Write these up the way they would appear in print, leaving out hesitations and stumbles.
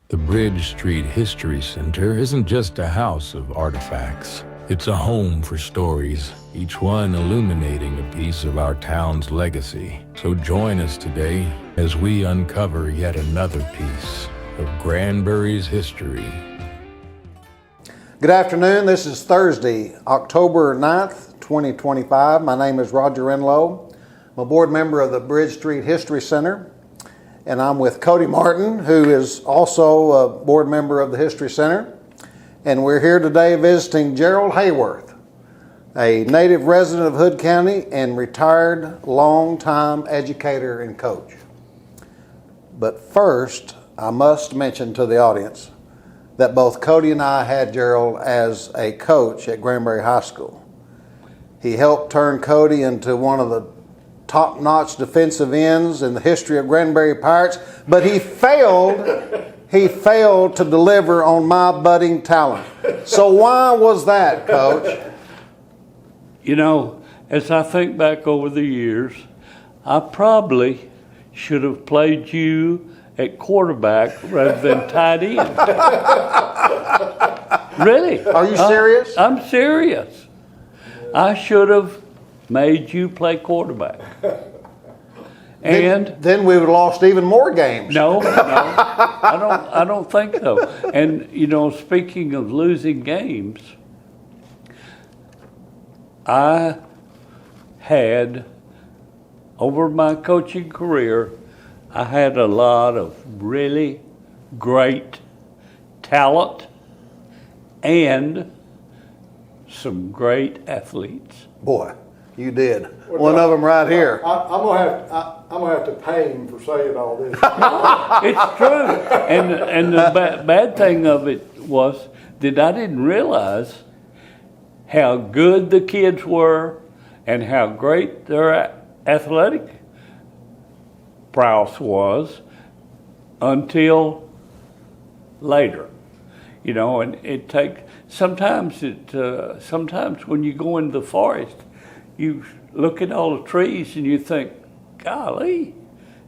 The Bridge Street History Center isn't just a house of artifacts. It's a home for stories, each one illuminating a piece of our town's legacy. So join us today as we uncover yet another piece of Granbury's history. Good afternoon. This is Thursday, October 9th, 2025. My name is Roger Renlow. I'm a board member of the Bridge Street History Center, and I'm with Cody Martin, who is also a board member of the History Center. And we're here today visiting Gerald Hayworth, a native resident of Hood County and retired longtime educator and coach. But first, I must mention to the audience that both Cody and I had Gerald as a coach at Granbury High School. He helped turn Cody into one of the top-notch defensive ends in the history of Granbury Pirates, but he failed to deliver on my budding talent. So why was that, Coach? You know, as I think back over the years, I probably should have played you at quarterback rather than tight end. Really? Are you serious? I'm serious. I should have made you play quarterback. And then we would have lost even more games. No, I don't think so. And you know, speaking of losing games, I had, over my coaching career, I had a lot of really great talent and some great athletes. Boy, you did. One of them right here. I'm gonna have to pay him for saying all this. It's true. And the bad thing of it was that I didn't realize how good the kids were and how great their athletic prowess was until later. You know, and it takes, sometimes when you go into the forest, you look at all the trees and you think, golly,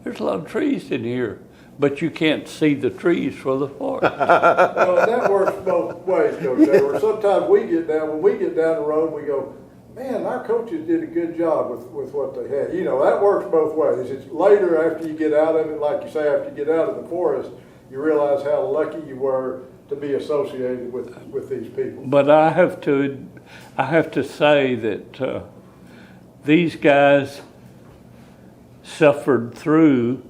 there's a lot of trees in here, but you can't see the trees for the forest. Well, that works both ways, Coach Hayworth. Sometimes when we get down the road, we go, man, our coaches did a good job with what they had. You know, that works both ways. It's later after you get out of it, like you say, after you get out of the forest, you realize how lucky you were to be associated with these people. But I have to say that these guys suffered through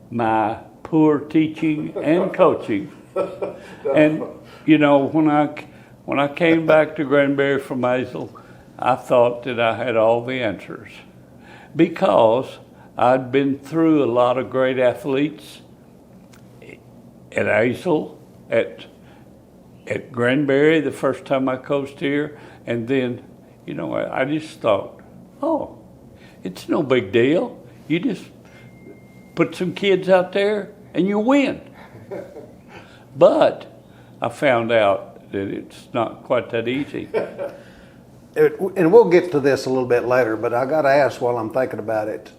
my poor teaching and coaching. And you know, when I came back to Granbury from Azle, I thought that I had all the answers because I'd been through a lot of great athletes at Azle, at Granbury the first time I coached here, and then, you know, I just thought, oh, it's no big deal. You just put some kids out there and you win. But I found out that it's not quite that easy. And we'll get to this a little bit later, but I got to ask while I'm thinking about it.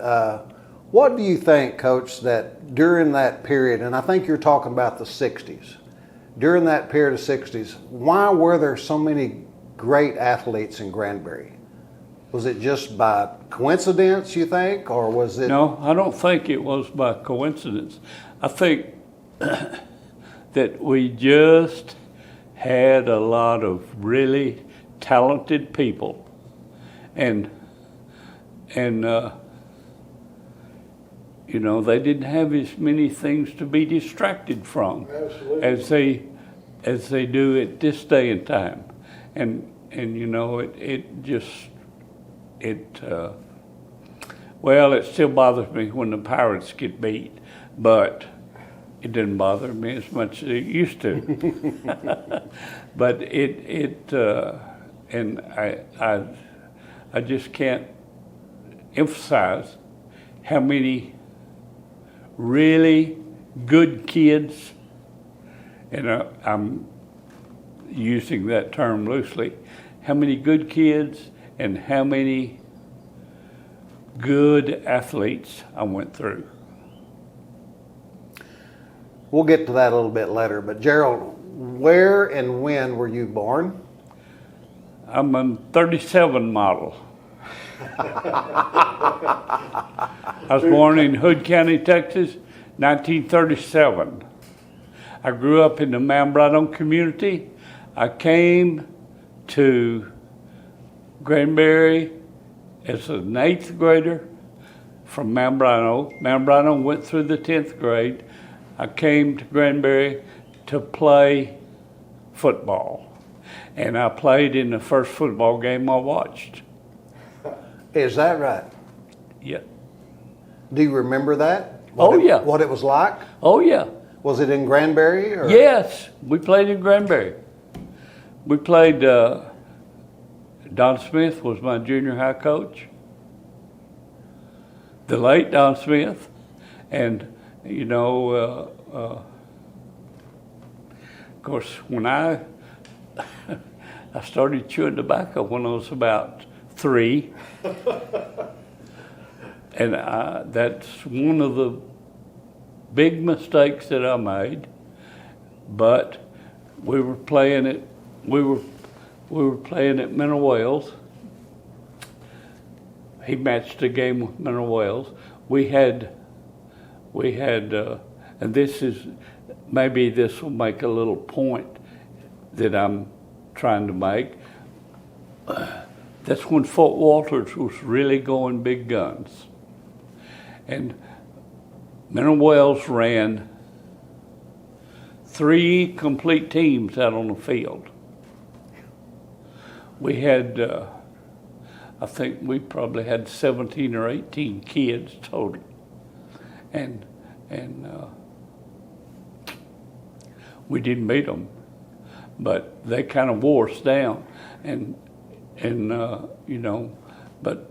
What do you think, Coach, that during that period, and I think you're talking about the 60s, during that period of 60s, why were there so many great athletes in Granbury? Was it just by coincidence, you think, or was it? No, I don't think it was by coincidence. I think that we just had a lot of really talented people, and you know, they didn't have as many things to be distracted from. Absolutely. as they do at this day and time, and you know, well, it still bothers me when the Pirates get beat, but it didn't bother me as much as it used to. But and I just can't emphasize how many really good kids, and I'm using that term loosely, how many good kids and how many good athletes I went through. We'll get to that a little bit later. But Gerald, where and when were you born? I'm a 37 model. I was born in Hood County, Texas, 1937. I grew up in the Mambrano community. I came to Granbury as an 8th grader from Mambrano. Mambrano went through the 10th grade. I came to Granbury to play football. And I played in the first football game I watched. Is that right? Yeah. Do you remember that? Yeah. What it was like? Oh, yeah. Was it in Granbury? Or? Yes, we played in Granbury. We played, Don Smith was my junior high coach. The late Don Smith. And, you know, of course, when I started chewing tobacco when I was about 3. And that's one of the big mistakes that I made. But we were playing at Mineral Wells. He matched a game with Mineral Wells. We had, and maybe this will make a little point that I'm trying to make. That's when Fort Walters was really going big guns. And Mineral Wells ran 3 complete teams out on the field. We had, I think we probably had 17 or 18 kids total. And we didn't beat them, but they kind of wore us down. And you know, but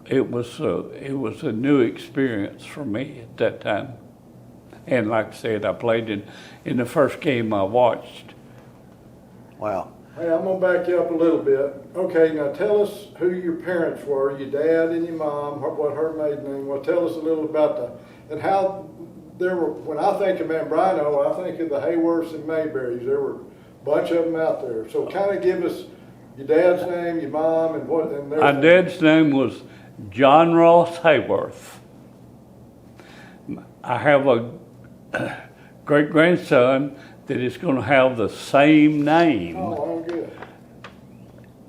it was a new experience for me at that time. And like I said, I played in the first game I watched. Wow. Hey, I'm gonna back you up a little bit. Okay, now tell us who your parents were, your dad and your mom, what her maiden name was. Tell us a little about and how there were, when I think of Mambrano, I think of the Hayworths and Mayberries. There were a bunch of them out there. So kind of give us your dad's name, your mom, and what, and their My dad's name was John Ross Hayworth. I have a great-grandson that is going to have the same name. Oh, good.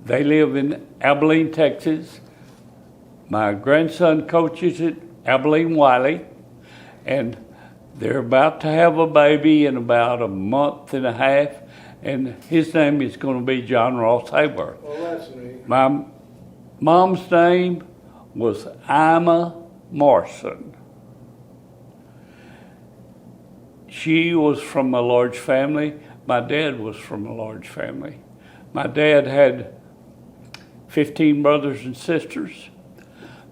They live in Abilene, Texas. My grandson coaches at Abilene Wiley, and they're about to have a baby in about a month and a half, and his name is going to be John Ross Hayworth. Well, that's neat. My mom's name was Ima Morrison. She was from a large family. My dad was from a large family. My dad had 15 brothers and sisters.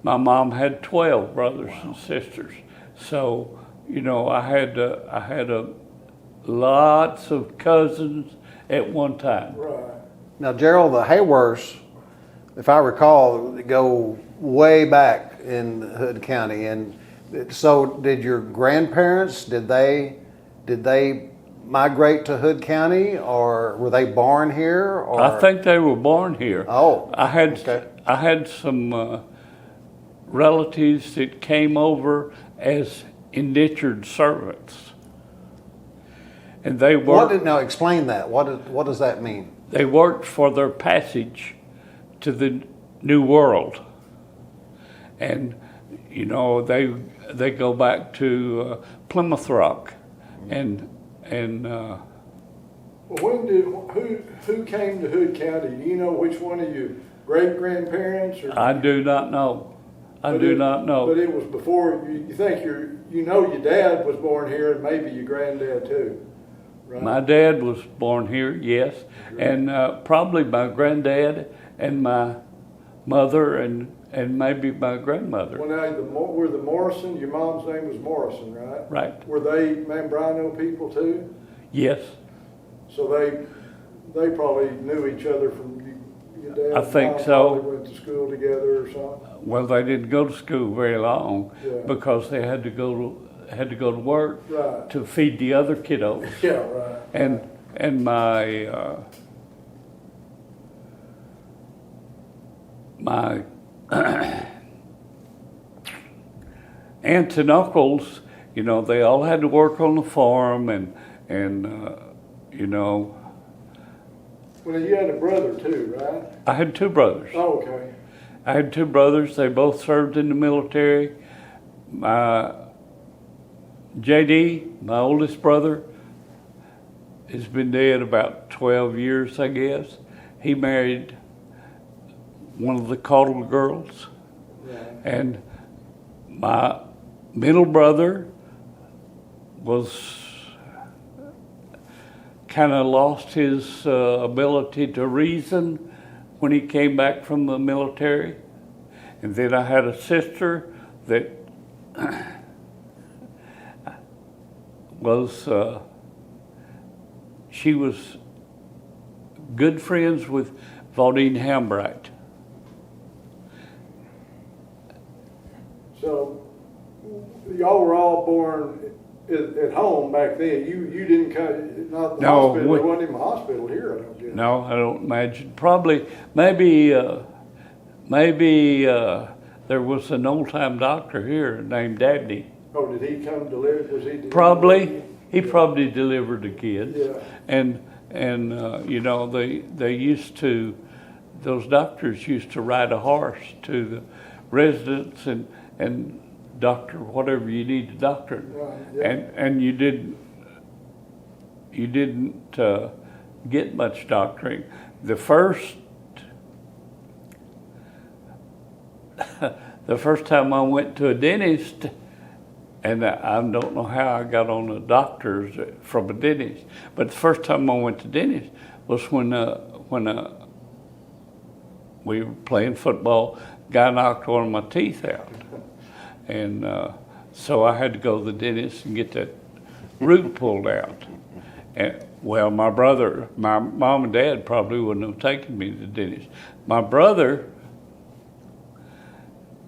My mom had 12 brothers and sisters. So, you know, I had lots of cousins at one time. Right. Now, Gerald, the Hayworths, if I recall, go way back in Hood County. And so did your grandparents, did they migrate to Hood County, or were they born here? Or? I think they were born here. Oh, I had okay. some relatives that came over as indentured servants, and they worked. Now explain that. What does that mean? They worked for their passage to the New World, and you know they go back to Plymouth Rock, and. Well, who came to Hood County? Do you know which one of your great-grandparents? I do not know. I do not know. But it was before, you think your dad was born here, and maybe your granddad too, right? My dad was born here, yes, and probably my granddad and my mother and maybe my grandmother. Well, now, were the Morrison, your mom's name was Morrison, right? Right. Were they Mambrano people too? Yes. So they probably knew each other from your dad. I think and mom so. Probably went to school together or something. Well, they didn't go to school very long Yeah. because they had to go had to go to work Right. to feed the other kiddos. Yeah, right. And my my aunts and uncles, you know, they all had to work on the farm, and you know, Well, you had a brother too, right? I had two brothers. Oh, okay. I had two brothers. They both served in the military. My JD, my oldest brother, has been dead about 12 years, I guess. He married one of the Caudle girls. Right. And my middle brother was kind of lost his ability to reason when he came back from the military. And then I had a sister that was, she was good friends with Valdine Hambright. So, y'all were all born at home back then. You didn't come, not the No, hospital. we- There wasn't even a hospital here, I don't guess. No, I don't imagine. Probably, maybe there was an old-time doctor here named Dabney. Oh, did he come deliver? Was he? Probably, he probably delivered the kids. Yeah. And you know, they used to, those doctors used to ride a horse to the residents and doctor whatever you need to doctor. Right, yeah. And you didn't get much doctoring. The first time I went to a dentist, and I don't know how I got on the doctors from a dentist, but the first time I went to dentist was when we were playing football. Guy knocked one of my teeth out, and so I had to go to the dentist and get that root pulled out. And well, my mom and dad probably wouldn't have taken me to the dentist. My brother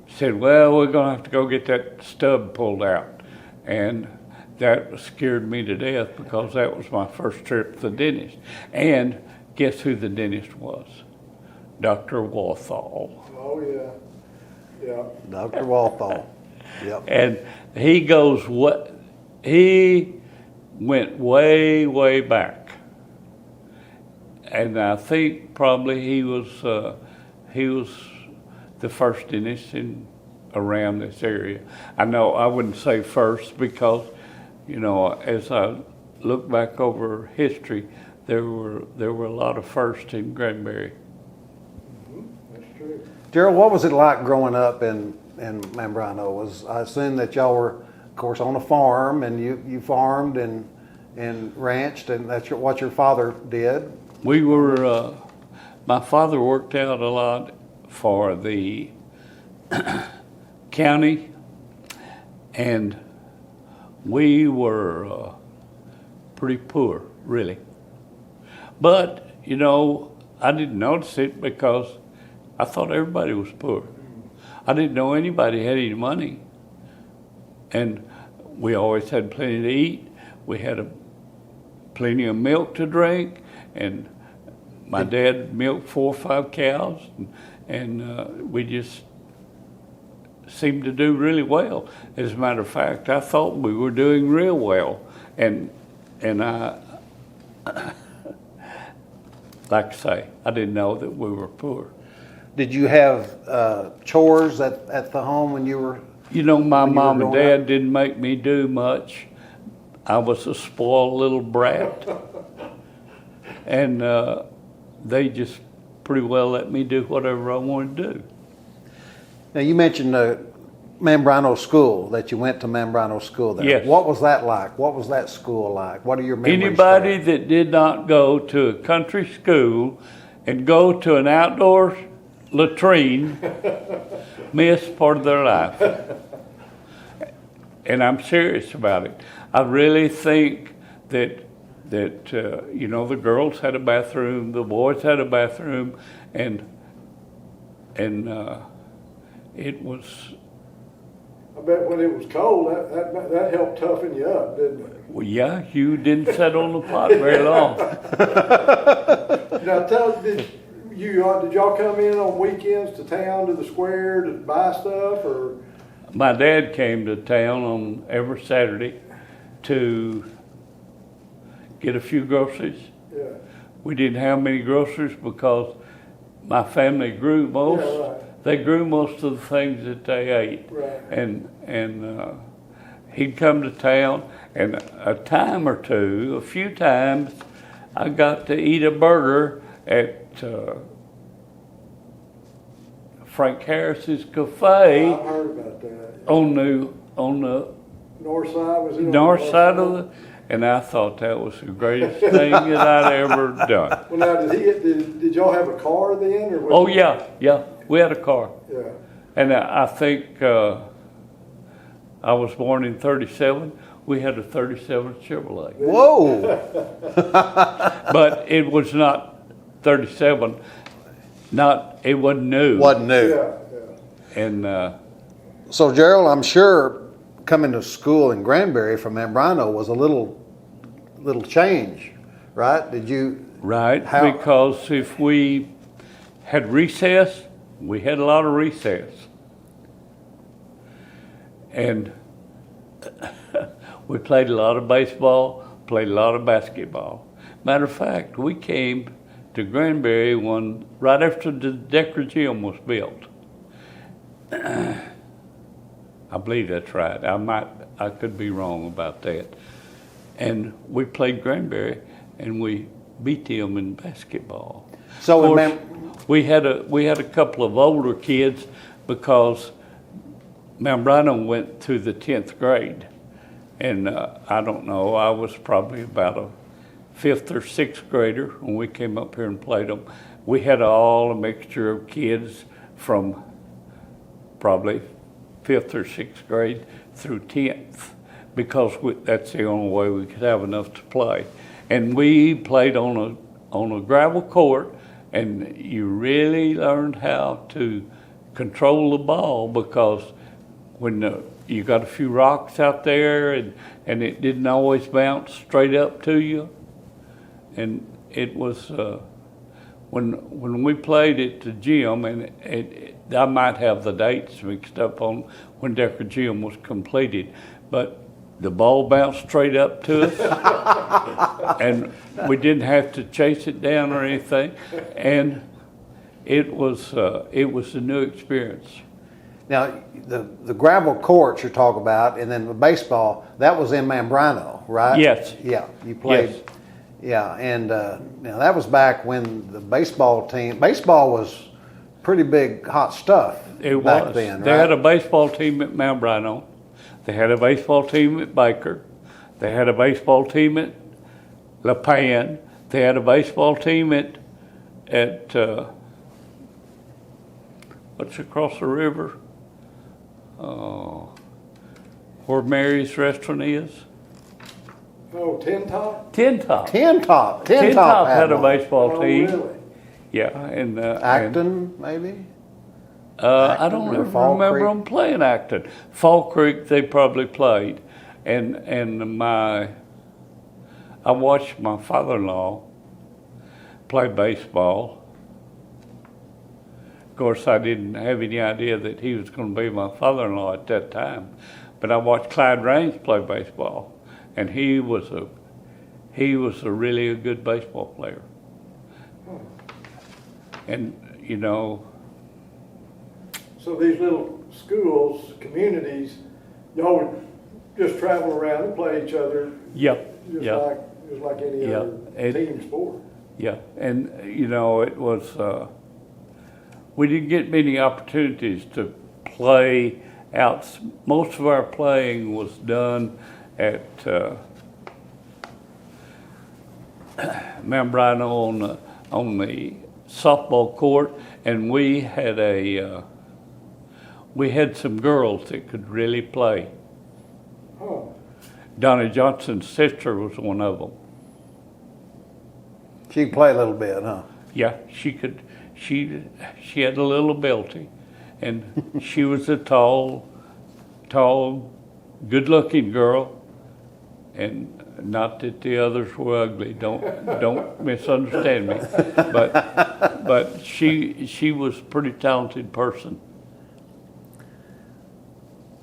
said, well, we're going to have to go get that stub pulled out. And that scared me to death because that was my first trip to the dentist. And guess who the dentist was? Dr. Walthall. Oh, yeah. Yeah. Dr. Walthall. Yep. And he went way, way back. And I think probably he was the first dentist around this area. I know I wouldn't say first because, you know, as I look back over history, there were a lot of firsts in Granbury. That's true. Gerald, what was it like growing up in Membrano? I assume that y'all were, of course, on a farm, and you farmed and ranched, and that's what your father did. We were, my father worked out a lot for the county, and we were pretty poor, really. But, you know, I didn't notice it because I thought everybody was poor. I didn't know anybody had any money. And we always had plenty to eat. We had plenty of milk to drink, and my dad milked 4 or 5 cows, and we just seemed to do really well. As a matter of fact, I thought we were doing real well, and I, like I say, I didn't know that we were poor. Did you have chores at the home when you were? You know, my When you were mom and growing dad up? didn't make me do much. I was a spoiled little brat. And they just pretty well let me do whatever I wanted to do. Now you mentioned Membrano School, that you went to Membrano School there. Yes. What was that like? What was that school like? What are your memories? Anybody there? that did not go to a country school and go to an outdoor latrine missed part of their life. And I'm serious about it. I really think that you know, the girls had a bathroom, the boys had a bathroom, and it was. I bet when it was cold, that helped toughen you up, didn't it? Well, yeah, you didn't sit on the pot very long. Now, did y'all come in on weekends to town to the square to buy stuff, or? My dad came to town on every Saturday to get a few groceries. Yeah. We didn't have many groceries because my family grew most. Yeah, right. They grew most of the things that they ate. Right. And he'd come to town, and a few times, I got to eat a burger at Frank Harris's Cafe. I heard about that. on the North side, was it? north side of the, and I thought that was the greatest thing that I'd ever done. Well, now, did y'all have a car then, or? Was Oh yeah, we had a car, Yeah. and I think I was born in '37. We had a '37 Chevrolet, Whoa! but it was not '37. It wasn't new. Wasn't new. Yeah, yeah. And So, Gerald, I'm sure coming to school in Granbury from Ambrano was a little change, right? Did you? right, How- because if we had recess, we had a lot of recess. And we played a lot of baseball, played a lot of basketball. Matter of fact, we came to Granbury right after the Decker Gym was built. I believe that's right. I could be wrong about that. And we played Granbury, and we beat them in basketball. So, Of course, we had a couple of older kids because Membrano went to the 10th grade, and I don't know, I was probably about a 5th or 6th grader when we came up here and played them. We had all a mixture of kids from probably 5th or 6th grade through 10th because that's the only way we could have enough to play. And we played on a gravel court, and you really learned how to control the ball because when you got a few rocks out there and it didn't always bounce straight up to you. And it was when we played at the gym, and I might have the dates mixed up on when Decker Gym was completed, but the ball bounced straight up to us, and we didn't have to chase it down or anything, and it was a new experience. now the gravel courts you're talking about, and then the baseball, that was in Membrano, right? Yes. Yeah, you played. Yes. Yeah, and now that was back when the baseball was pretty big, hot stuff It back was. then, They right? had a baseball team at Mount Brino. They had a baseball team at Baker. They had a baseball team at La Pan. They had a baseball team at what's across the river? Where Mary's restaurant is? Oh, Tin Top? Tin Top. Tin Top Tin Top had a one. baseball Oh, team. really? Yeah, and Acton, maybe? I don't Acton or ever Fall remember Creek? them playing Acton. Fall Creek, they probably played, and I watched my father-in-law play baseball. Of course, I didn't have any idea that he was going to be my father-in-law at that time, but I watched Clyde Raines play baseball, and he was a really a good baseball player. And you know. So these little schools, communities, y'all would just travel around and play each other, Yep. just Yeah. like any Yeah. other team sport. Yeah, and you know, it was, we didn't get many opportunities to play out. Most of our playing was done at Mount Brino on the softball court, and we had some girls that could really play. Oh, Donna Johnson's sister was one of them. She could play a little bit, huh? Yeah, she could. She had a little ability, and she was a tall tall, good-looking girl, and not that the others were ugly. Don't misunderstand me, but she was a pretty talented person.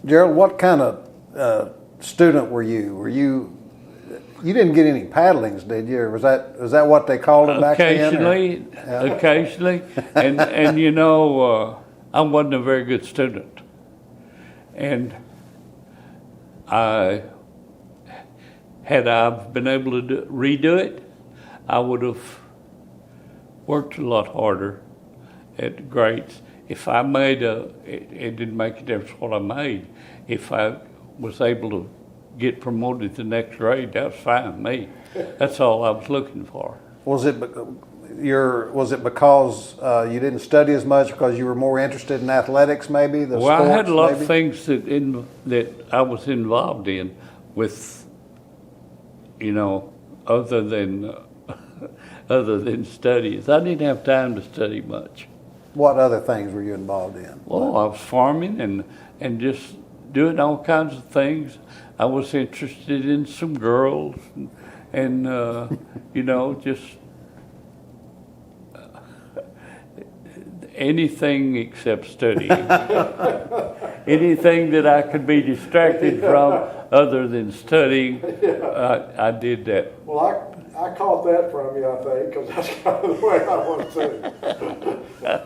Gerald, what kind of student were you? You didn't get any paddlings, did you? Or was that what they called it back then? Occasionally, and you know, I wasn't a very good student, and had I been able to redo it, I would have worked a lot harder at grades. If I made it didn't make a difference what I made. If I was able to get promoted to the next grade, that was fine with me. That's all I was looking for. Was it because you didn't study as much because you were more interested in athletics, maybe? Well, I had a lot of things that I was involved in with, you know, other than studies. I didn't have time to study much. What other things were you involved in? Well, I was farming and just doing all kinds of things. I was interested in some girls and you know, just anything except studying. Anything that I could be distracted from other than studying, I did that. Well, I caught that from you, I think, because that's kind of the way I want to say.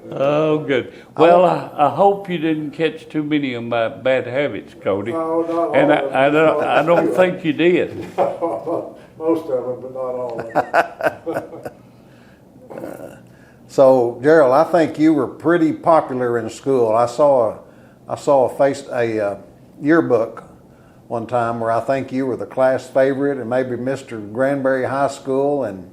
Oh, good. Well, I hope you didn't catch too many of my bad habits, Cody. No, not all and of them. I don't think you did. Most of them, but not all of them. So, Gerald, I think you were pretty popular in school. I saw a yearbook one time where I think you were the class favorite and maybe Mr. Granbury High School, and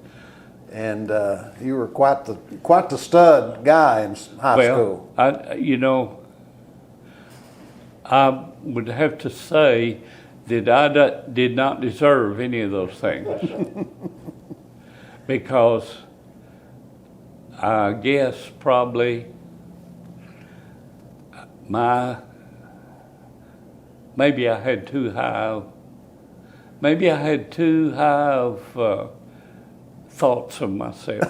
you were quite the stud guy in high school. I would have to say that I did not deserve any of those things because I guess probably maybe I had too high of thoughts of myself.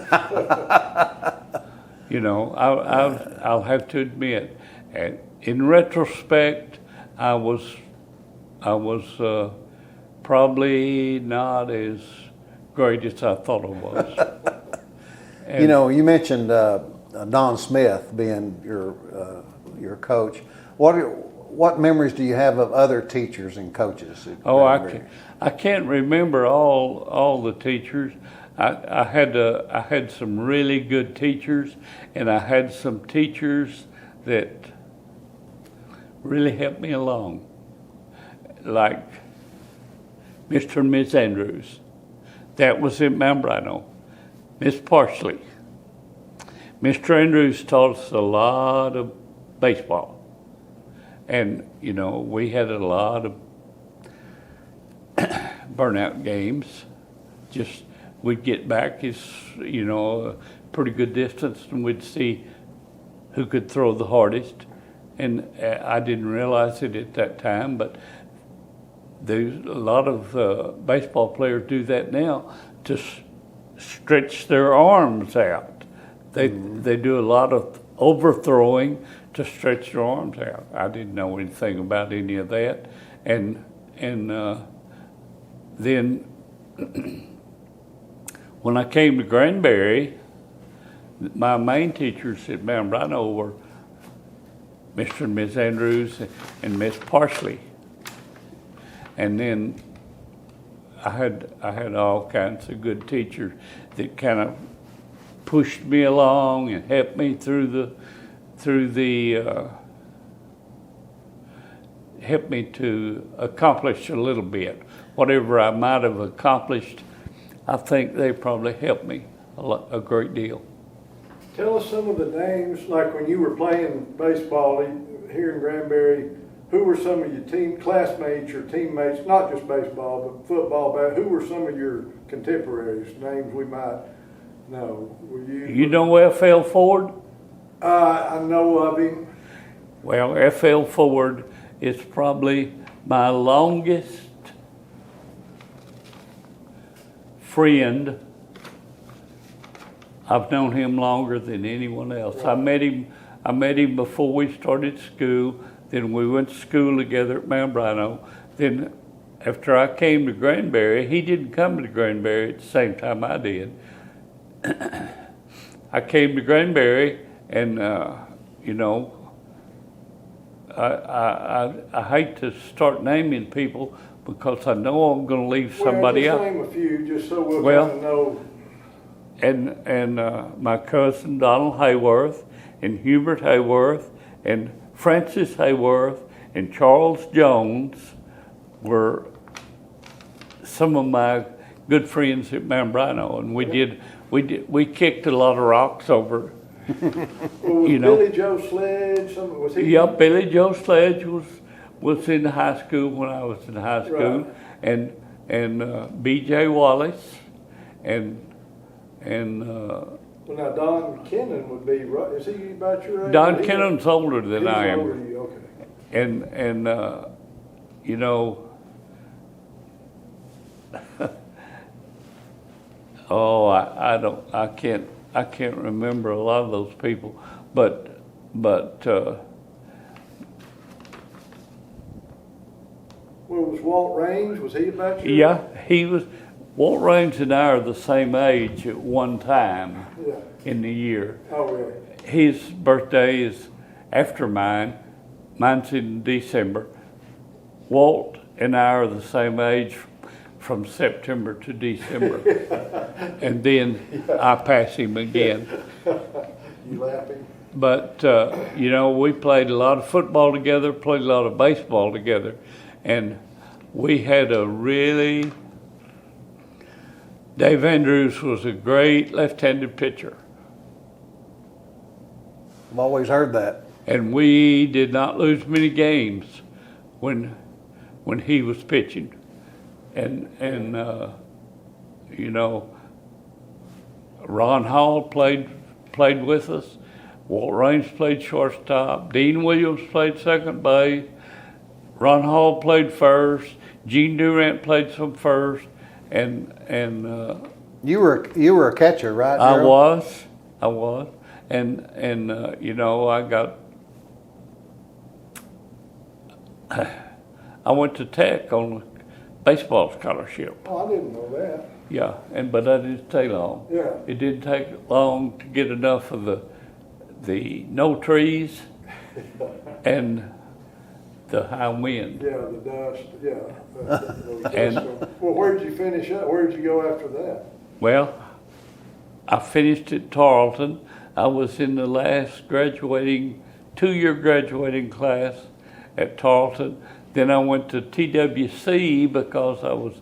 You know, I'll have to admit, and in retrospect, I was probably not as great as I thought I was. And, you know, you mentioned Don Smith being your coach. What memories do you have of other teachers and coaches? I can't remember all the teachers. I had some really good teachers, and I had some teachers that really helped me along, like Mr. and Ms. Andrews. That was in Mambrino. Miss Parsley. Mr. Andrews taught us a lot of baseball. And, you know, we had a lot of burnout games. Just, we'd get back, a pretty good distance, and we'd see who could throw the hardest. And I didn't realize it at that time, but there's a lot of baseball players do that now to stretch their arms out. They do a lot of overthrowing to stretch their arms out. I didn't know anything about any of that, and then when I came to Granbury, my main teachers at Mount Rhino were Mr. and Ms. Andrews and Miss Parsley, and then I had all kinds of good teachers that kind of pushed me along and helped me helped me to accomplish a little bit. Whatever I might have accomplished, I think they probably helped me a great deal. Tell us some of the names, like when you were playing baseball here in Granbury, who were some of your classmates or teammates, not just baseball, but football, who were some of your contemporaries, names we might know? You know F.L. Ford? I know of him. Well, F.L. Ford is probably my longest friend. I've known him longer than anyone else. I met him before we started school. Then we went to school together at Mount Brino. Then after I came to Granbury, he didn't come to Granbury at the same time I did. I came to Granbury, and I hate to start naming people because I know I'm going to leave somebody out. Well, just name a few, just so we'll Well, kind of know. And my cousin Donald Hayworth, and Hubert Hayworth, and Francis Hayworth, and Charles Jones were some of my good friends at Mount Brino, and we kicked a lot of rocks over. Well, was you know. Billy Joe Sledge? Was he? Yeah, Billy Joe Sledge was in high school when I was in high school, Right. and B.J. Wallace, and Well, now Don Kennon would be right. Is he about your age? Don He- Kennon's older than he's I am. older than you, okay. And you know, oh, I can't remember a lot of those people, but Well, was Walt Raines? Was he about your yeah, he was. Walt Raines and I are the same age at one time Yeah. in the year. Oh, really? His birthday is after mine. Mine's in December. Walt and I are the same age from September to December. And then I pass him again. You laughing? But, we played a lot of football together, played a lot of baseball together. And we had Dave Andrews was a great left-handed pitcher. I've always heard that. And we did not lose many games when he was pitching. And Ron Hall played with us. Walt Raines played shortstop. Dean Williams played second base. Ron Hall played first. Gene Durant played some first. And You were a catcher, right, I Gerald? was. And I went to Tech on a baseball scholarship. Oh, I didn't know that. Yeah, but that didn't take long. Yeah. It didn't take long to get enough of the no trees and the high wind. Yeah, the dust. Yeah. And- Well, where did you finish up? Where did you go after that? Well, I finished at Tarleton. I was in the last two-year graduating class at Tarleton. Then I went to TWC because I was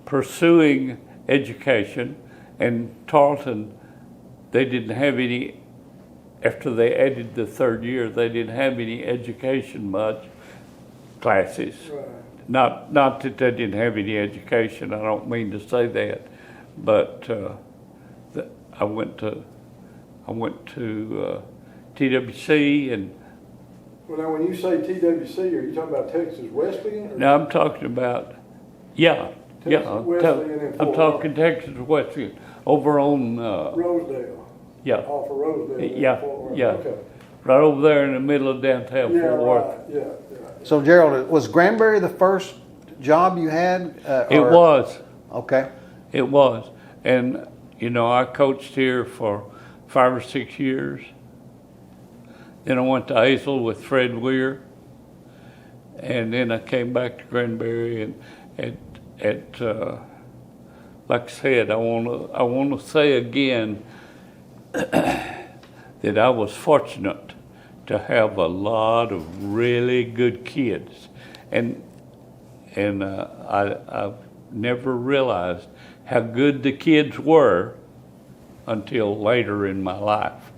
pursuing education. And Tarleton, they didn't have any, after they added the third year, they didn't have any education much classes. Right. Not that they didn't have any education, I don't mean to say that, but I went to TWC, and Well, now when you say TWC, are you talking about Texas Wesleyan? Or now I'm talking about, Texas Wesleyan in I'm Fort talking Texas Wesleyan, over on, Rosedale. yeah, Off of Rosedale. in Yeah, Fort Worth. yeah. Okay. right over there in the middle of downtown Yeah, Fort Worth. right. Yeah. So, Gerald, was Granbury the first job you had? It was. Okay. It was. And, I coached here for 5 or 6 years. Then I went to Hazel with Fred Weir. And then I came back to Granbury, and like I said, I want to say again that I was fortunate to have a lot of really good kids. And I never realized how good the kids were until later in my life.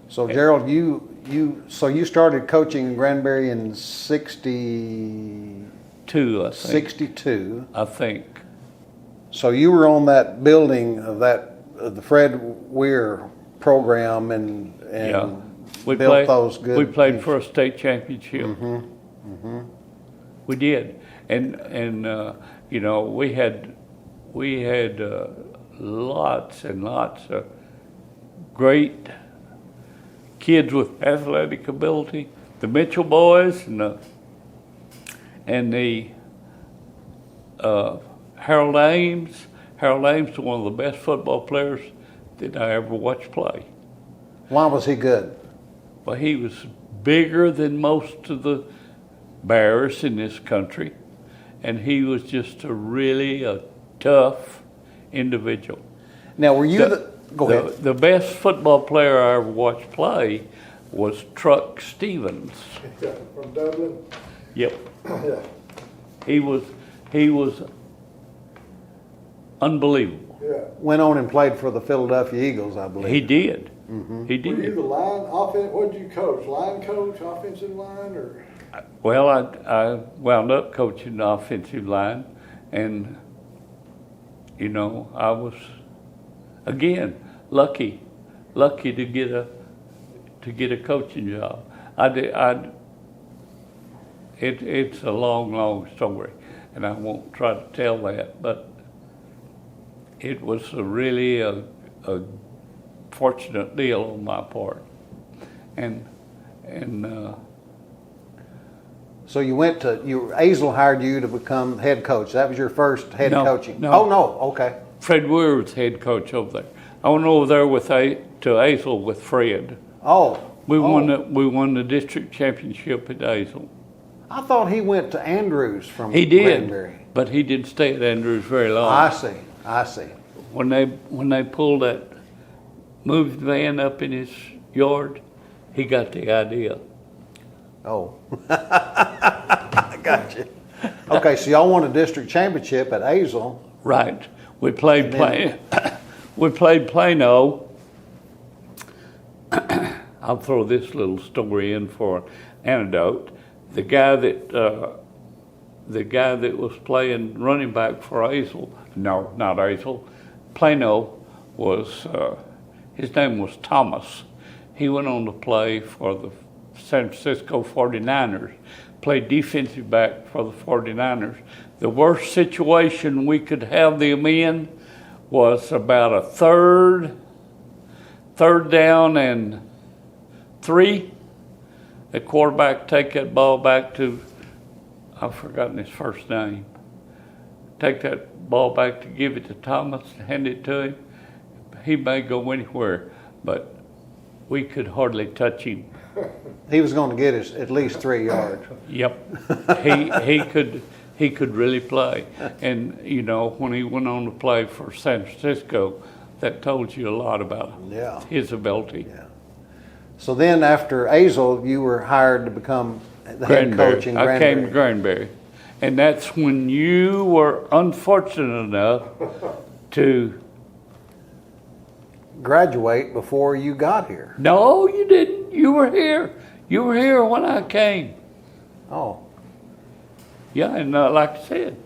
So, Gerald, you started coaching in Granbury in 62, I think. I think. So you were on that building of the Fred Weir program, and Yeah. We built played, those good We played teams. for a state championship. We did, and you know, we had lots and lots of great kids with athletic ability. The Mitchell boys and the Harold Ames. Harold Ames was one of the best football players that I ever watched play. Why was he good? Well, he was bigger than most of the bears in this country, and he was just a tough individual. Now, were you go ahead. The best football player I ever watched play was Truck Stevens. Yeah, from Dublin. Yep. Yeah. He was unbelievable. Yeah. Went on and played for the Philadelphia Eagles, I believe. He did. He Were you did. the line offense? What did you coach? Line coach, offensive line, or? Well, I wound up coaching the offensive line, and you know, I was again lucky to get a coaching job. It's a long story, and I won't try to tell that, but it was really a fortunate deal on my part, and So you went to Azel hired you to become head coach. That was your first head No, coaching. no. Oh no, okay. Fred Weir was head coach over there. I went over there to Azel with Fred. Oh, We won the district championship at Azel. I thought he went to Andrews from He did, Granbury. but he didn't stay at Andrews very long. I see. When they pulled that moving van up in his yard, he got the idea. Oh, I got you. Okay, so y'all won a district championship at Azel. Right. We played And then- we played Plano. I'll throw this little story in for an anecdote. The guy that was playing running back for Azel, no, not Azel, Plano, was his name was Thomas. He went on to play for the San Francisco 49ers, played defensive back for the 49ers. The worst situation we could have them in was about a third down and 3. The quarterback take that ball back to, I've forgotten his first name. Take that ball back to give it to Thomas, hand it to him. He may go anywhere, but we could hardly touch him. He was going to get us at least 3 yards. Yep, he could really play, and you know, when he went on to play for San Francisco, that told you a lot about his ability. Yeah. So then, after Azel, you were hired to become the head coach in Granbury. I came to Granbury, and that's when you were unfortunate enough to. Graduate before you got here. No, you didn't. You were here. You were here when I came. Oh, Yeah, and like I said,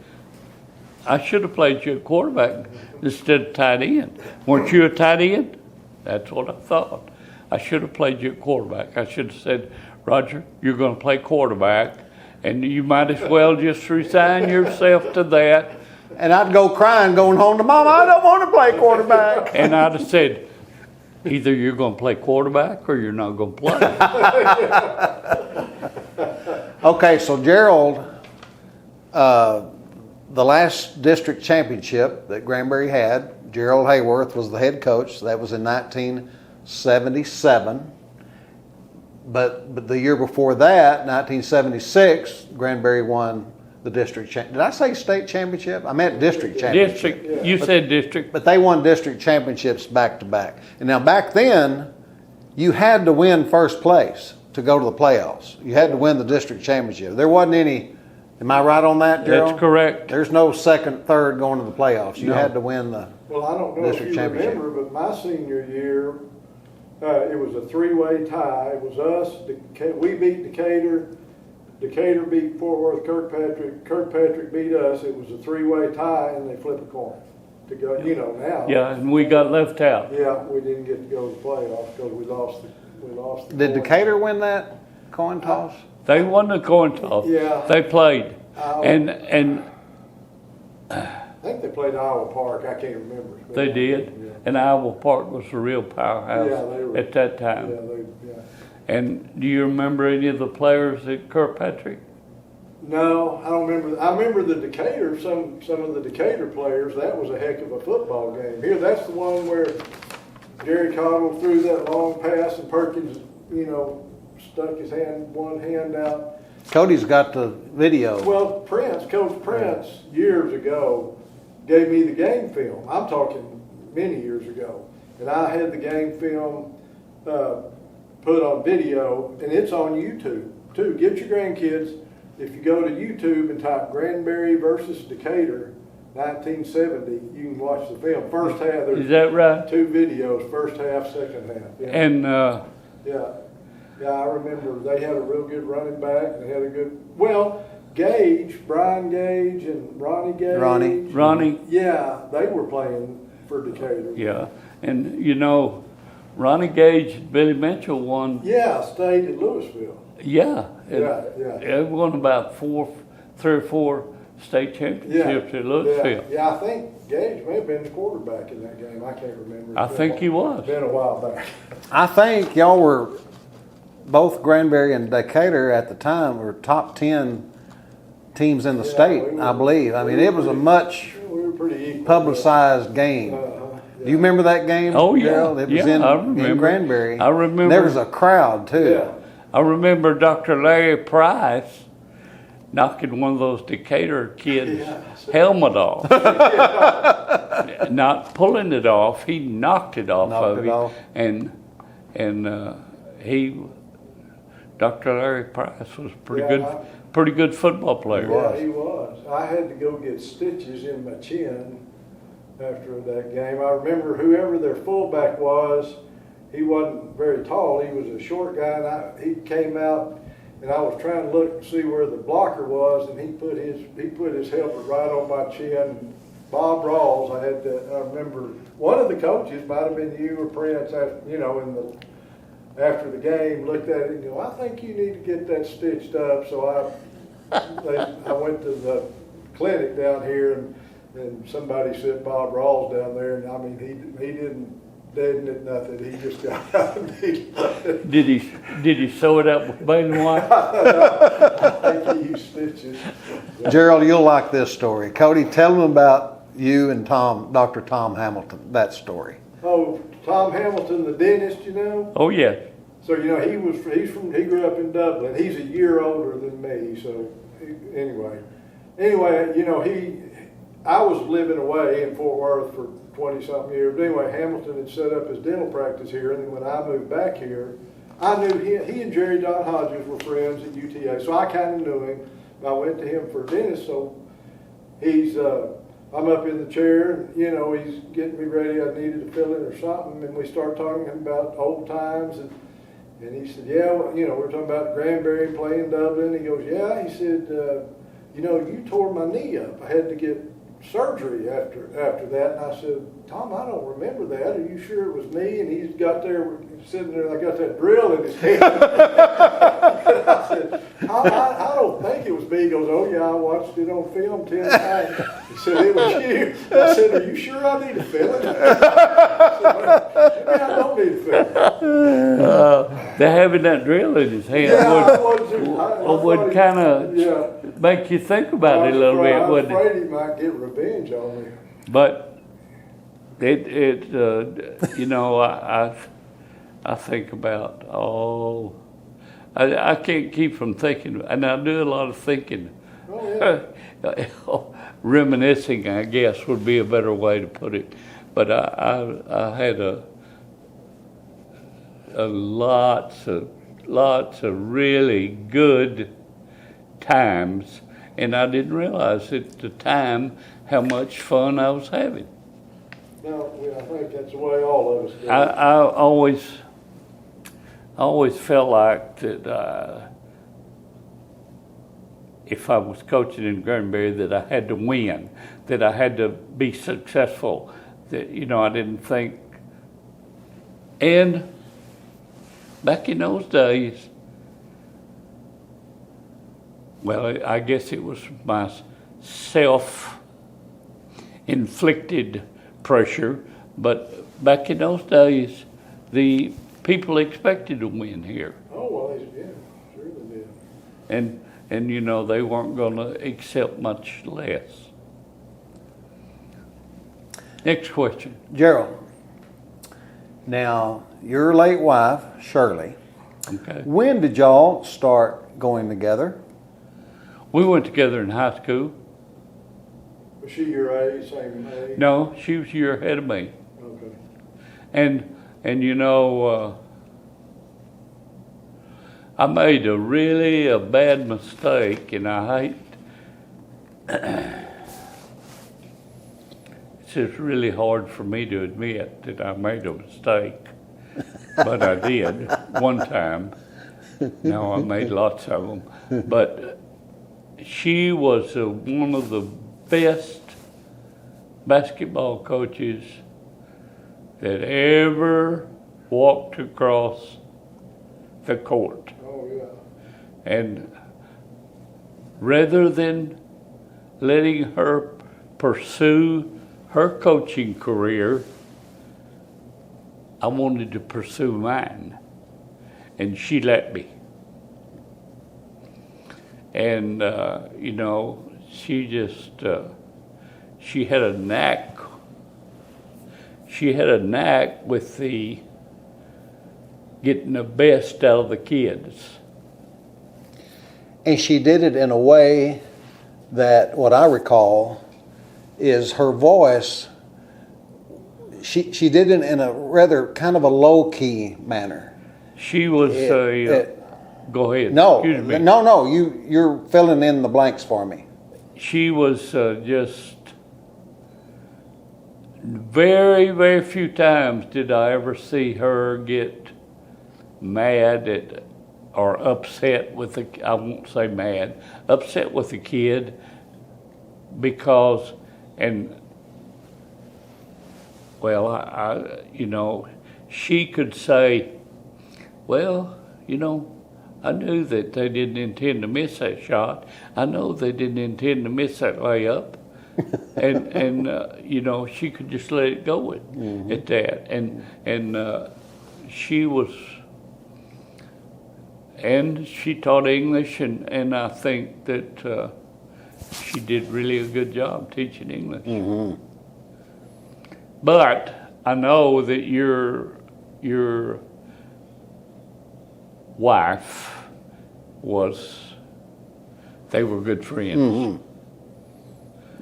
I should have played you at quarterback instead of tight end. Weren't you a tight end? That's what I thought. I should have played you at quarterback. I should have said, Roger, you're going to play quarterback, and you might as well just resign yourself to that. and I'd go crying, going home to Mama. I don't want to play quarterback. And I'd have said, either you're going to play quarterback or you're not going to play. Okay, so Gerald, the last district championship that Granbury had, Gerald Hayworth was the head coach. So that was in 1977. But the year before that, 1976, Granbury won the district championship. Did I say state championship? I meant district championship. District, you said district. But they won district championships back to back. And now back then, you had to win first place to go to the playoffs. You had to win the district championship. There wasn't any, am I right on that, Gerald? That's correct. There's no second, third going to the playoffs. You No. had to win the Well, I don't know if district you championship. remember, but my senior year, it was a 3-way tie. It was us, we beat Decatur, Decatur beat Fort Worth Kirkpatrick beat us. It was a 3-way tie, and they flip a coin to go, now. Yeah, and we got left out. Yeah, we didn't get to go to the playoffs because we We lost. The Did coin. Decatur win that coin toss? They won the coin toss. Yeah. They played. Iowa. And I think they played Iowa Park. I can't remember. they did. Yeah. And Iowa Park was a real powerhouse Yeah, they were. at that time. Yeah. And do you remember any of the players at Kirkpatrick? No, I don't remember. I remember the Decatur, some of the Decatur players. That was a heck of a football game. Here, that's the one where Jerry Cottle threw that long pass and Perkins, stuck his one hand out. Cody's got the video. Well, Coach Prince, years ago, gave me the game film. I'm talking many years ago. And I had the game film put on video, and it's on YouTube, too. Get your grandkids, if you go to YouTube and type Granbury versus Decatur, 1970, you can watch the film. First half, Is that right? 2 videos, first half, second half. Yeah. And Yeah, I remember they had a real good running back. They had a good, Brian Gage and Ronnie Gage. Ronnie. Yeah, they were playing for Decatur. Yeah. And Ronnie Gage and Billy Mitchell won. Yeah, stayed in Louisville. Yeah. Yeah. They won about 3 or 4 state championships at Louisville. Yeah, I think Gage may have been the quarterback in that game. I can't remember. I think he was. It's been a while back. I think y'all were, both Granbury and Decatur at the time, were top 10 teams in the state, we I were- believe. I mean, it was a much We were pretty equal. publicized game. Do you remember that game, Oh, yeah. Gerald? It was Yeah, I in remember. Granbury. I remember. There was a crowd, too. Yeah. I remember Dr. Larry Price knocking one of those Decatur kids' helmet off. Not pulling it off, he knocked it off Knocked of it him. off. And Dr. Larry Price was a Yeah, pretty good football player. Yeah, he was. I had to go get stitches in my chin after that game. I remember whoever their fullback was, he wasn't very tall. He was a short guy, and he came out, and I was trying to look to see where the blocker was, and he put his helmet right on my chin. Bob Rawls, I remember one of the coaches, might have been you or Prince, after the game, looked at it and go, I think you need to get that stitched up. So I went to the clinic down here, and somebody sent Bob Rawls down there, and I mean, he didn't deaden it, nothing. He just got out of me. Did he sew it up with baling wire? I think he used stitches. Gerald, you'll like this story. Cody, tell them about you and Dr. Tom Hamilton, that story. Oh, Tom Hamilton, the dentist, Oh, yeah. So he grew up in Dublin. He's a year older than me. So anyway, I was living away in Fort Worth for 20-something years. But anyway, Hamilton had set up his dental practice here, and then when I moved back here, I knew him. He and Jerry Don Hodges were friends at UTA, so I kind of knew him. I went to him for a dentist, so I'm up in the chair, and he's getting me ready. I needed to fill in or something, and we start talking about old times, and he said, yeah, we're talking about Granbury playing Dublin. He goes, yeah. He said, you tore my knee up. I had to get surgery after that. And I said, Tom, I don't remember that. Are you sure it was me? And he's got there, sitting there, and I got that drill in his hand. And I said, Tom, I don't think it was me. He goes, oh yeah, I watched it on film 10 times. He said, it was you. I said, are you sure I need to film it? I said, well, maybe I don't need to film it. They're having that drill in his hand would kind of make you think about it a little bit, I'm wouldn't it? afraid he might get revenge on me. But I think about I can't keep from thinking, and I do a lot of thinking. Oh yeah. Reminiscing, I guess, would be a better way to put it. But I had lots of really good times, and I didn't realize at the time how much fun I was having. No, I think that's the way all of us do. I always felt like that if I was coaching in Granbury, that I had to win, that I had to be successful, that I didn't think. And back in those days, well, I guess it was my self-inflicted pressure, but back in those days, the people expected to win here. Oh, well, yeah, sure they did. And you know, they weren't going to accept much less. Next question. Gerald, now your late wife, Shirley, Okay. when did y'all start going together? We went together in high school. Was she your age, same age? No, she was a year ahead of me. Okay. And you know, I made a bad mistake, and I hate. It's just really hard for me to admit that I made a mistake, but I did one time. Now I made lots of them, but she was one of the best basketball coaches that ever walked across the court. Oh, yeah. And rather than letting her pursue her coaching career, I wanted to pursue mine. And she let me. And, you know, she just, she had a knack. She had a knack with the getting the best out of the kids. And she did it in a way that, what I recall, is her voice, she did it in a rather kind of a low-key manner. She was go ahead. No, Excuse me. no, you're filling in the blanks for me. She was just very, very few times did I ever see her get mad at or upset with I won't say mad, upset with the kid because, well, I you know, she could say, well, you know, I knew that they didn't intend to miss that shot. I know they didn't intend to miss that layup. and you know, she could just let it go at that. And she was, and she taught English, and I think that she did really a good job teaching English. Mm-hmm. But I know that your wife they were good friends. Mm-hmm.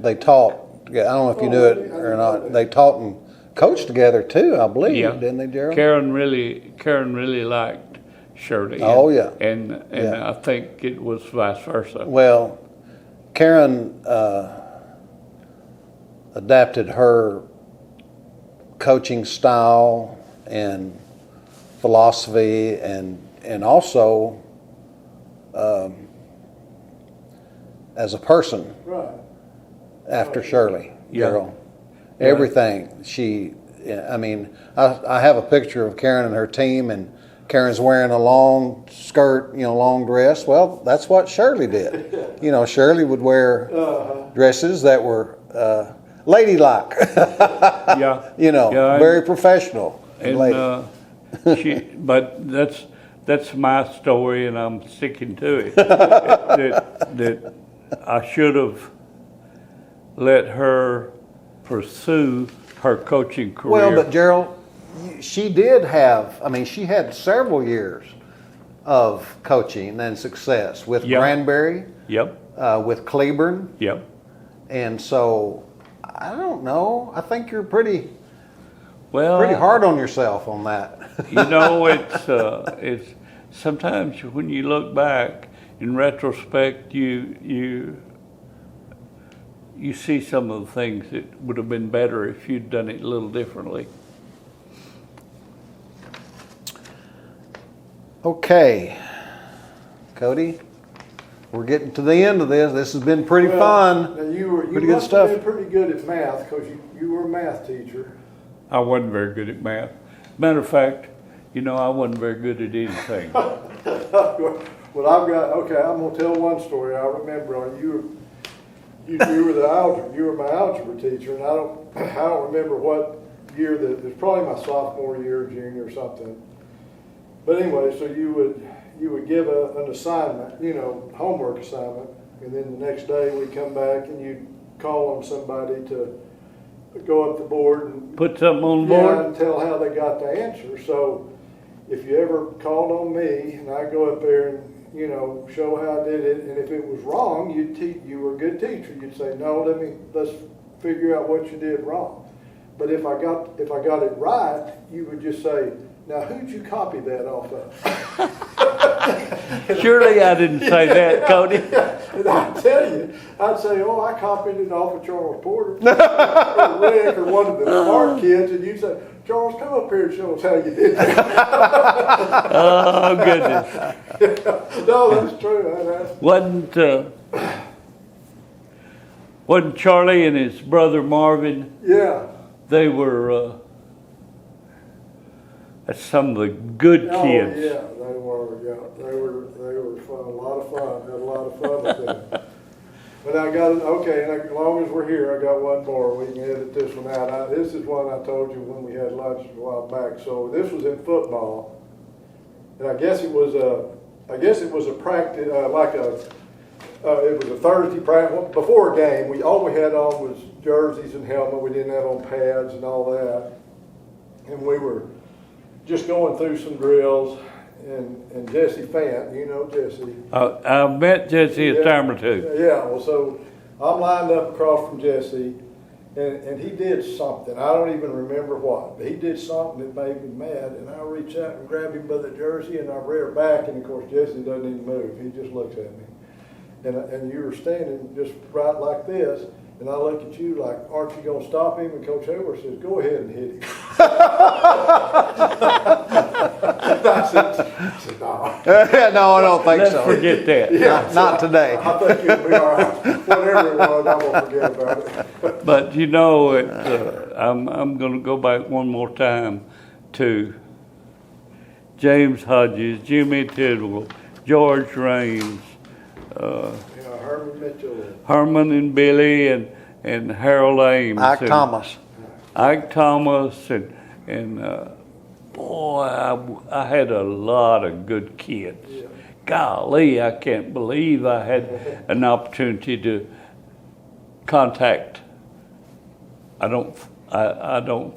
They taught, I don't know if you knew it or not, they taught and coached together too, I believe, didn't they, Gerald? Karen really liked Shirley. Oh, yeah. And Yeah. I think it was vice versa. Well, Karen adapted her coaching style and philosophy and also as a person Right. after Shirley, Yeah. Gerald. Everything I mean, I have a picture of Karen and her team, and Karen's wearing a long skirt, long dress. Well, that's what Shirley did. Shirley would wear dresses that were ladylike. Yeah. Yeah, very professional. And but that's my story, and I'm sticking to it. that I should have let her pursue her coaching career. Well, but Gerald, she did have, she had several years of coaching and success with Granbury, with Cleburne. Yep. And so, I don't know. I think you're pretty Well, hard on yourself on that. It's sometimes when you look back in retrospect, you see some of the things that would have been better if you'd done it a little differently. Okay, Cody, we're getting to the end of this. This has been pretty fun. Now you Pretty good must stuff. have been pretty good at math because you were a math teacher. I wasn't very good at math. Matter of fact, You know, I wasn't very good at anything. Well, I'm gonna tell one story. I remember you were you were my algebra teacher, and I don't remember what year that, it was probably my sophomore year, junior or something. But anyway, so you would give an assignment, homework assignment, and then the next day we'd come back and you'd call on somebody to go up the board and put something on the board? Yeah, and tell how they got the answer. So if you ever called on me and I go up there and, show how I did it, and if it was wrong, you were a good teacher. You'd say, no, let's figure out what you did wrong. But if I got it right, you would just say, now who'd you copy that off of? Surely I didn't say that, Cody. And I'd tell you, I'd say, I copied it off of Charles Porter, or Rick, or one of the smart kids, and you'd say, Charles, come up here and show us how you did that. Oh, goodness. No, that's true. Wasn't Charlie and his brother Marvin? Yeah. They were some of the good kids. Oh, yeah, they were. Yeah, they were fun. A lot of fun. Had a lot of fun with them. But I got okay. And as long as we're here, I got one more. We can edit this one out. This is one I told you when we had lunch a while back. So this was in football, and I guess it was a practice it was a Thursday practice before a game. All we had on was jerseys and helmet. We didn't have on pads and all that, and we were just going through some drills, and Jesse Fant, Jesse. I met Jesse a time or two. Yeah, well, so I'm lined up across from Jesse, and he did something. I don't even remember what, but he did something that made me mad, and I reach out and grab him by the jersey, and I rear back, and of course Jesse doesn't even move. He just looks at me. And you were standing just right like this, and I look at you like, aren't you going to stop him? And Coach Hayworth says, go ahead and hit him. I said, no. No, I don't think Let's so. forget that. Yeah, Not today. I think you'll be all right. Whatever it was, I won't forget about it. But I'm going to go back one more time to James Hodges, Jimmy Tidwell, George Raines, Herman Mitchell. Herman and Billy and Harold Ames. Ike and Thomas. Ike Thomas and boy, I had a lot of good kids. Yeah. Golly, I can't believe I had an opportunity to contact. I don't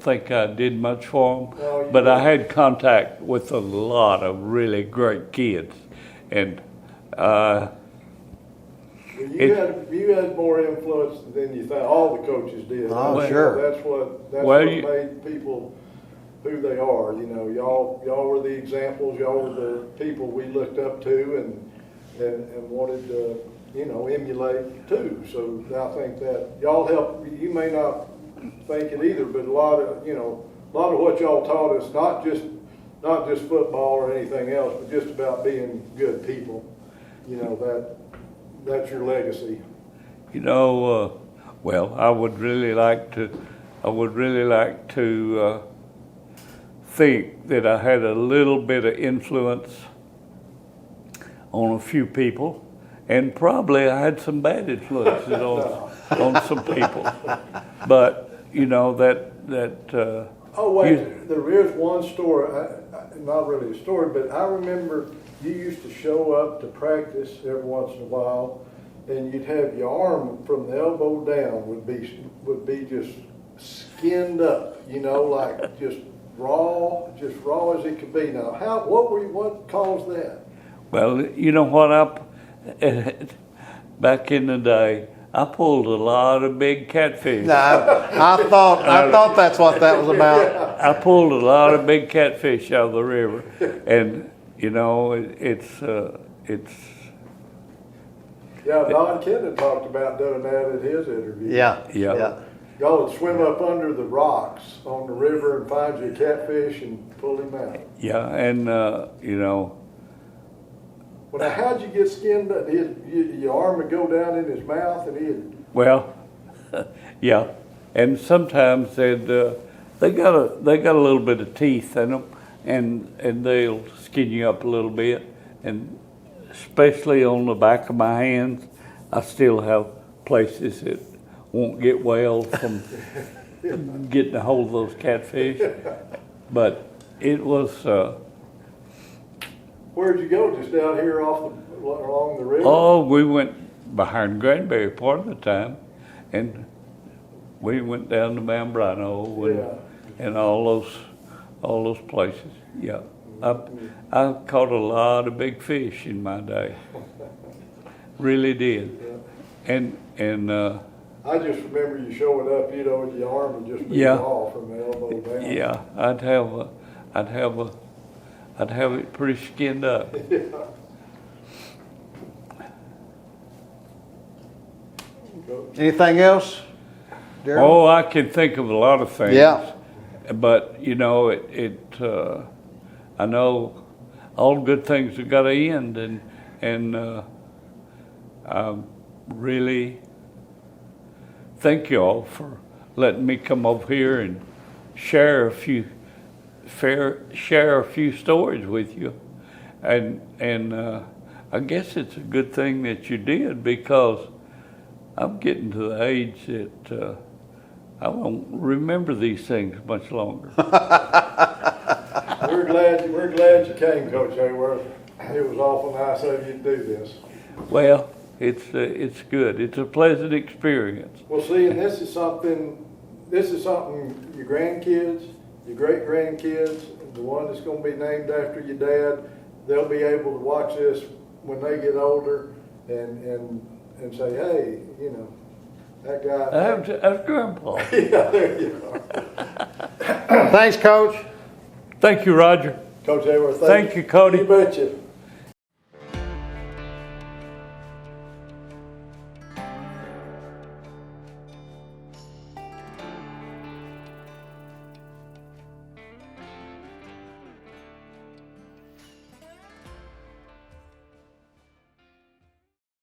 think I did much for them, No, but I had contact with a lot of really great kids, and You had more influence than you think. All the coaches did. Oh, sure. That's what made people who they are. Y'all were the examples. Y'all were the people we looked up to and wanted to, emulate too. So I think that y'all helped. You may not think it either, but a lot of what y'all taught us, not just football or anything else, but just about being good people. That's your legacy. Well, I would really like to think that I had a little bit of influence on a few people, and probably I had some bad influences on some people. But that. Oh wait, there is one story. Not really a story, but I remember you used to show up to practice every once in a while, and you'd have your arm from the elbow down would be just skinned up, like just raw as it could be. Now, what caused that? Well, you know what? Back in the day, I pulled a lot of big catfish. No, I thought that's what that was about. I pulled a lot of big catfish out of the river, and it's. Yeah, Don Kenton talked about doing that at his interview. Yeah. Y'all would swim up under the rocks on the river and find you a catfish and pull him out. Yeah, and Well, now, how'd you get skinned up? Your arm would go down in his mouth, and he'd. Well, yeah, and sometimes they got a little bit of teeth in them, and they'll skin you up a little bit, and especially on the back of my hands, I still have places that won't get well from getting a hold of those catfish. But it was. Where'd you go? Just down here along the river? Oh, we went behind Granbury part of the time, and we went down to Mambrano and all those places. Yeah, I caught a lot of big fish in my day. Really did. And I just remember you showing up, with your arm and just being off from the elbow down. yeah, I'd have it pretty skinned up. Anything else, Gerald? Oh, I can think of a lot of things. Yeah. But I know all good things have got to end, and I really thank you all for letting me come over here and share a few stories with you, and I guess it's a good thing that you did, because I'm getting to the age that I won't remember these things much longer. We're glad you came, Coach Hayworth. It was awful nice of you to do this. Well, it's good. It's a pleasant experience. Well, see, and this is something your grandkids, your great grandkids, the one that's going to be named after your dad, they'll be able to watch this when they get older and say, hey, that guy. That's Grandpa. Yeah, there you are. Thanks, Coach. Thank you, Roger. Coach Hayworth, Thank you, Cody. You betcha.